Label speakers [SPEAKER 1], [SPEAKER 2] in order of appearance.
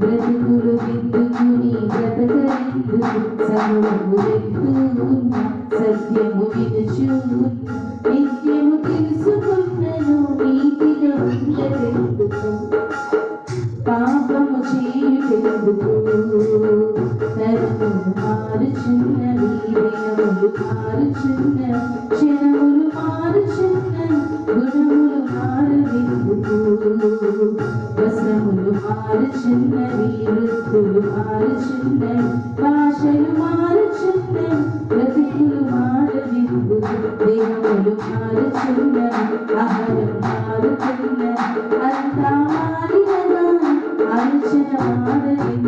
[SPEAKER 1] బ్రతుకులు దిద్దుకుని బ్రతకరిందు సమూహము ఎత్తున్న సత్యము వినుచు నిత్యము తెలుసుకున్నను నీతిలో ఉండెందుకు పాపము చేయుటెందుకు తరములు మారుచున్నవి దినములు మారుచున్న క్షణములు మారుచున్న గుణములు మారవెందుకు వస్త్రములు మారుచున్నవి వృత్తులు మారుచున్నవి భాషలు మారుచున్నవి బ్రతుకులు మారవెందుకు దేహములు మారుచున్నవి ఆహారం మారుతున్నవి అంతా మారినదా ఆలోచన మారవెందుకు